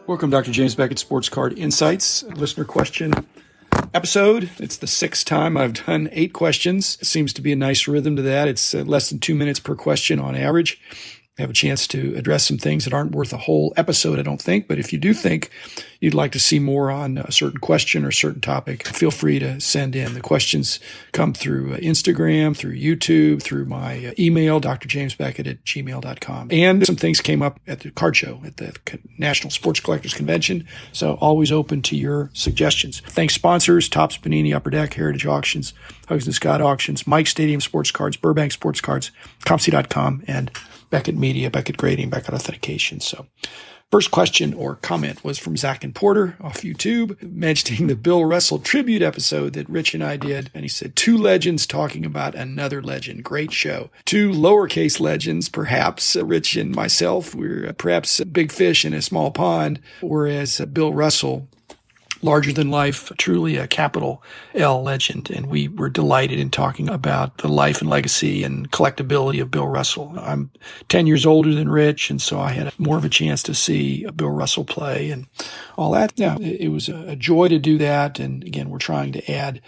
Welcome, Dr. James Beckett, Sports Card Insights, listener question episode. It's the sixth time I've done 8 questions. It seems to be a nice rhythm to that. It's less than 2 minutes per question on average. I have a chance to address some things that aren't worth a whole episode, I don't think. But if you do think you'd like to see more on a certain question or a certain topic, feel free to send in. The questions come through Instagram, through YouTube, through my email, doctorjamesbeckett@gmail.com. And some things came up at the card show at the National Sports Collectors Convention. So always open to your suggestions. Thanks sponsors, Topps Panini Upper Deck, Heritage Auctions, Huggins & Scott Auctions, Mike Stadium Sports Cards, Burbank Sports Cards, ComC.com, and Beckett Media, Beckett Grading, Beckett Authentication. So first question or comment was from Zach and Porter off YouTube, mentioning the Bill Russell tribute episode that Rich and I did. And he said, 2 legends talking about another legend. Great show. 2 lowercase legends, perhaps. Rich and myself, we're perhaps a big fish in a small pond, whereas Bill Russell, larger than life, truly a capital L legend. And we were delighted in talking about the life and legacy and collectability of Bill Russell. I'm 10 years older than Rich, and so I had more of a chance to see Bill Russell play and all that. Yeah, it was a joy to do that. And again, we're trying to add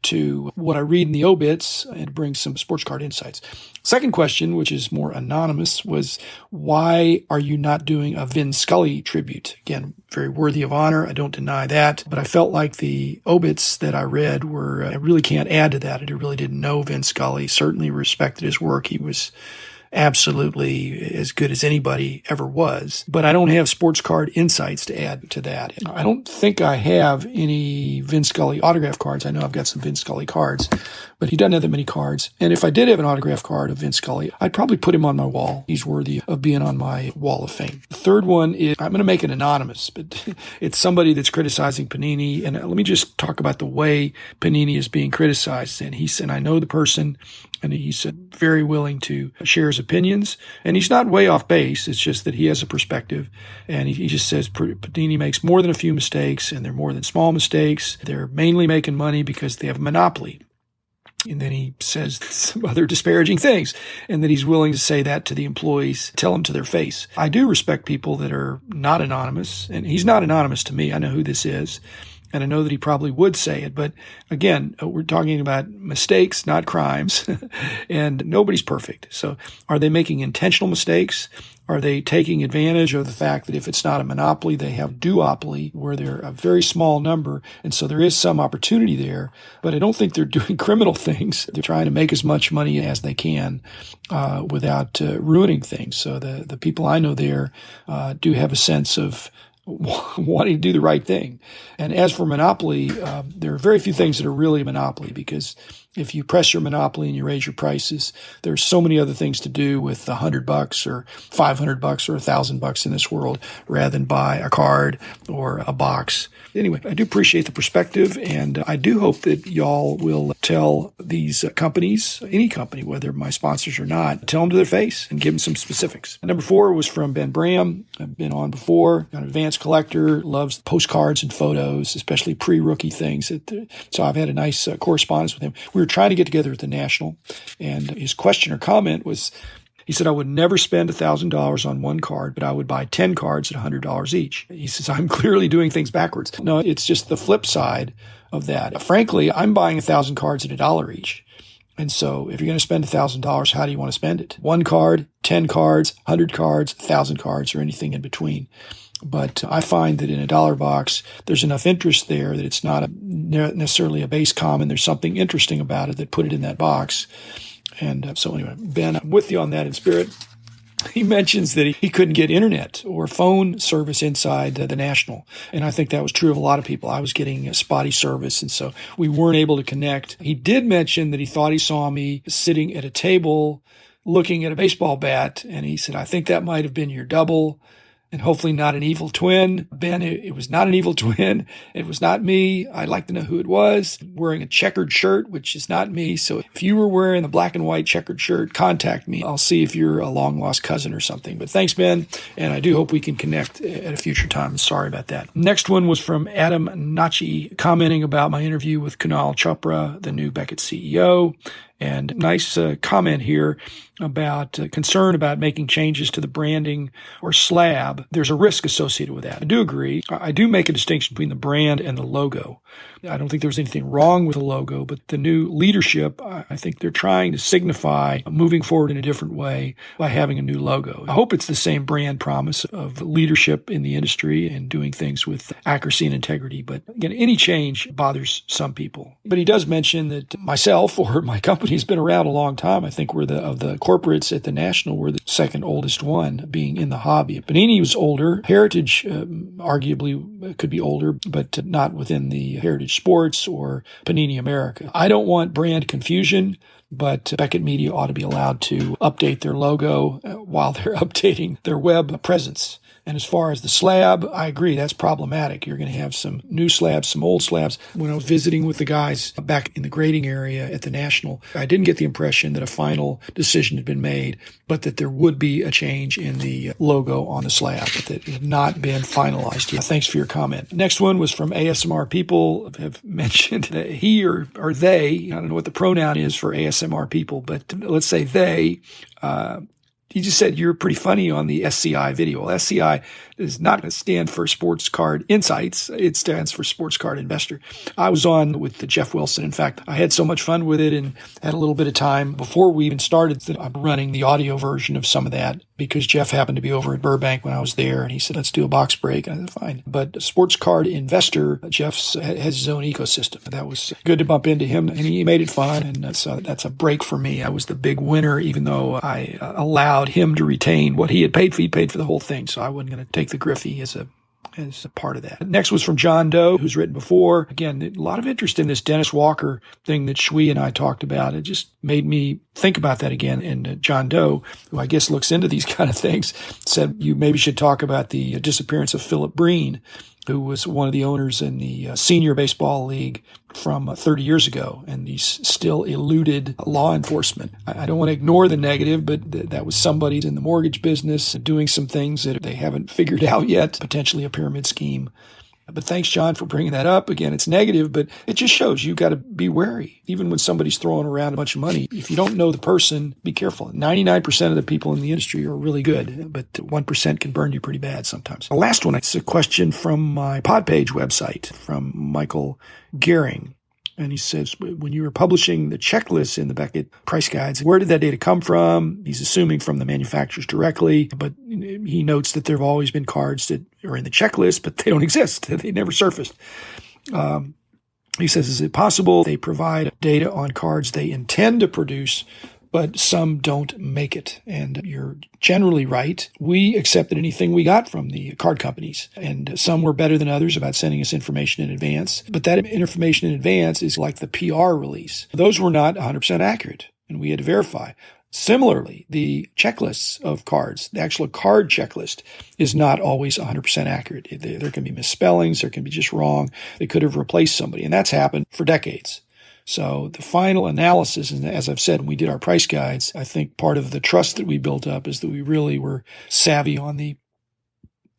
to what I read in the obits and bring some sports card insights. Second question, which is more anonymous, was why are you not doing a Vin Scully tribute? Again, very worthy of honor. I don't deny that, but I felt like the obits that I read were, I really can't add to that. I really didn't know Vin Scully, certainly respected his work. He was absolutely as good as anybody ever was. But I don't have sports card insights to add to that. I don't think I have any Vin Scully autograph cards. I know I've got some Vin Scully cards, but he doesn't have that many cards. And if I did have an autograph card of Vin Scully, I'd probably put him on my wall. He's worthy of being on my wall of fame. The third one is, I'm going to make it anonymous, but it's somebody that's criticizing Panini. And let me just talk about the way Panini is being criticized. And he said, I know the person, and he's very willing to share his opinions. And he's not way off base. It's just that he has a perspective. And he just says Panini makes more than a few mistakes, and they're more than small mistakes. They're mainly making money because they have a monopoly. And then he says some other disparaging things, and that he's willing to say that to the employees, tell them to their face. I do respect people that are not anonymous, and he's not anonymous to me. I know who this is. And I know that he probably would say it. But again, we're talking about mistakes, not crimes. And nobody's perfect. So are they making intentional mistakes? Are they taking advantage of the fact that if it's not a monopoly, they have duopoly, where they're a very small number? And so there is some opportunity there. But I don't think they're doing criminal things. They're trying to make as much money as they can without ruining things. So the people I know there do have a sense of wanting to do the right thing. And as for monopoly, there are very few things that are really a monopoly, because if you press your monopoly and you raise your prices, there's so many other things to do with $100 or $500 or $1,000 in this world rather than buy a card or a box. Anyway, I do appreciate the perspective, and I do hope that y'all will tell these companies, any company, whether my sponsors or not, tell them to their face and give them some specifics. Number 4 was from Ben Bram. I've been on before. An advanced collector, loves postcards and photos, especially pre-rookie things. So I've had a nice correspondence with him. We were trying to get together at the National, and his question or comment was, he said, I would never spend $1,000 on one card, but I would buy 10 cards at $100 each. He says, I'm clearly doing things backwards. No, it's just the flip side of that. Frankly, I'm buying 1,000 cards at $1 each. And so if you're going to spend $1,000, how do you want to spend it? 1 card, 10 cards, 100 cards, 1,000 cards, or anything in between. But I find that in a dollar box, there's enough interest there that it's not necessarily a base common. There's something interesting about it that put it in that box. And so anyway, Ben, I'm with you on that in spirit. He mentions that he couldn't get internet or phone service inside the National. And I think that was true of a lot of people. I was getting a spotty service, and so we weren't able to connect. He did mention that he thought he saw me sitting at a table looking at a baseball bat. And he said, I think that might have been your double. And hopefully not an evil twin. Ben, it was not an evil twin. It was not me. I'd like to know who it was. Wearing a checkered shirt, which is not me. So if you were wearing a black and white checkered shirt, contact me. I'll see if you're a long-lost cousin or something. But thanks, Ben. And I do hope we can connect at a future time. Sorry about that. Next one was from Adam Nachi, commenting about my interview with Kunal Chopra, the new Beckett CEO. And nice comment here about concern about making changes to the branding or slab. There's a risk associated with that. I do agree. I do make a distinction between the brand and the logo. I don't think there's anything wrong with the logo, but the new leadership, I think they're trying to signify moving forward in a different way by having a new logo. I hope it's the same brand promise of leadership in the industry and doing things with accuracy and integrity. But again, any change bothers some people. But he does mention that myself or my company has been around a long time. I think we're of the corporates at the National, we're the second oldest one being in the hobby. Panini was older. Heritage arguably could be older, but not within the Heritage Sports or Panini America. I don't want brand confusion, but Beckett Media ought to be allowed to update their logo while they're updating their web presence. And as far as the slab, I agree, that's problematic. You're going to have some new slabs, some old slabs. When I was visiting with the guys back in the grading area at the National, I didn't get the impression that a final decision had been made, but that there would be a change in the logo on the slab, but that it had not been finalized yet. Thanks for your comment. Next one was from ASMR People. Have mentioned that he or they, I don't know what the pronoun is for ASMR people, but let's say they, he just said you're pretty funny on the SCI video. Well, SCI is not going to stand for Sports Card Insights. It stands for Sports Card Investor. I was on with Jeff Wilson. In fact, I had so much fun with it and had a little bit of time before we even started that I'm running the audio version of some of that because Jeff happened to be over at Burbank when I was there. And he said, let's do a box break. And I said, fine. But Sports Card Investor, Jeff has his own ecosystem. That was good to bump into him. And he made it fun. And that's a break for me. I was the big winner, even though I allowed him to retain what he had paid for. He paid for the whole thing. So I wasn't going to take the Griffey as a part of that. Next was from John Doe, who's written before. Again, a lot of interest in this Dennis Walker thing that Shui and I talked about. It just made me think about that again. And John Doe, who I guess looks into these kind of things, said you maybe should talk about the disappearance of Philip Breen, who was one of the owners in the senior baseball league from 30 years ago, and he's still eluded law enforcement. I don't want to ignore the negative, but that was somebody in the mortgage business doing some things that they haven't figured out yet, potentially a pyramid scheme. But thanks, John, for bringing that up. Again, it's negative, but it just shows you got to be wary. Even when somebody's throwing around a bunch of money, if you don't know the person, be careful. 99% of the people in the industry are really good, but 1% can burn you pretty bad sometimes. The last one, it's a question from my Podpage website from Michael Gehring. And he says, when you were publishing the checklists in the Beckett price guides, where did that data come from? He's assuming from the manufacturers directly, but he notes that there have always been cards that are in the checklist, but they don't exist. They never surfaced. He says, is it possible they provide data on cards they intend to produce, but some don't make it? And you're generally right. We accepted anything we got from the card companies, and some were better than others about sending us information in advance. But that information in advance is like the PR release. Those were not 100% accurate, and we had to verify. Similarly, the checklists of cards, the actual card checklist, is not always 100% accurate. There can be misspellings. There can be just wrong. They could have replaced somebody, and that's happened for decades. So the final analysis, and as I've said, when we did our price guides, I think part of the trust that we built up is that we really were savvy on the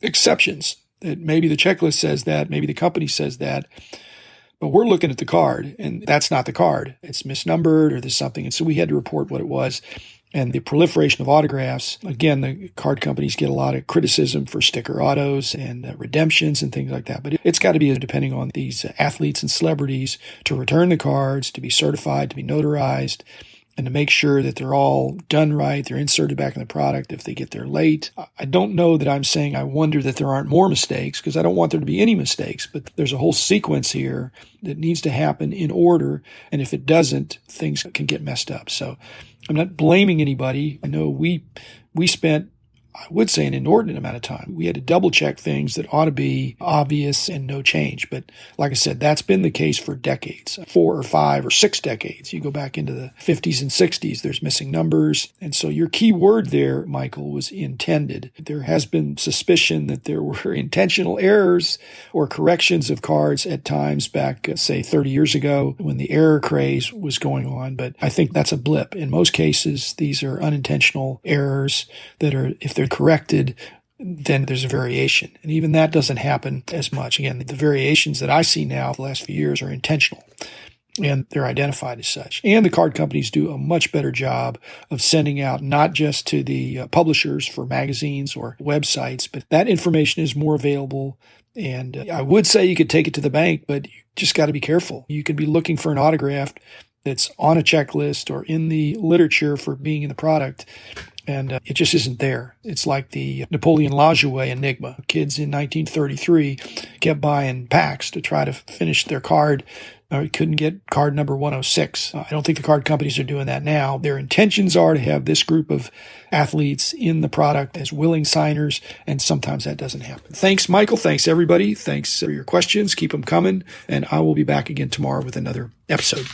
exceptions, that maybe the checklist says that, maybe the company says that, but we're looking at the card, and that's not the card. It's misnumbered or there's something. And so we had to report what it was. And the proliferation of autographs, again, the card companies get a lot of criticism for sticker autos and redemptions and things like that. But it's got to be depending on these athletes and celebrities to return the cards, to be certified, to be notarized, and to make sure that they're all done right. They're inserted back in the product if they get there late. I don't know that I'm saying I wonder that there aren't more mistakes, because I don't want there to be any mistakes, but there's a whole sequence here that needs to happen in order. And if it doesn't, things can get messed up. So I'm not blaming anybody. I know we spent, I would say, an inordinate amount of time. We had to double check things that ought to be obvious and no change. But like I said, that's been the case for decades, 4 or 5 or 6 decades. You go back into the 50s and 60s, there's missing numbers. And so your key word there, Michael, was intended. There has been suspicion that there were intentional errors or corrections of cards at times back, say, 30 years ago when the error craze was going on. But I think that's a blip. In most cases, these are unintentional errors that are, if they're corrected, then there's a variation. And even that doesn't happen as much. Again, the variations that I see now the last few years are intentional. and they're identified as such. And the card companies do a much better job of sending out not just to the publishers for magazines or websites, but that information is more available. And I would say you could take it to the bank, but you just got to be careful. You could be looking for an autograph that's on a checklist or in the literature for being in the product, and it just isn't there. It's like the Napoleon Lajoie enigma. Kids in 1933 kept buying packs to try to finish their card. Couldn't get card number 106. I don't think the card companies are doing that now. Their intentions are to have this group of athletes in the product as willing signers, and sometimes that doesn't happen. Thanks, Michael. Thanks, everybody. Thanks for your questions. Keep them coming, and I will be back again tomorrow with another episode.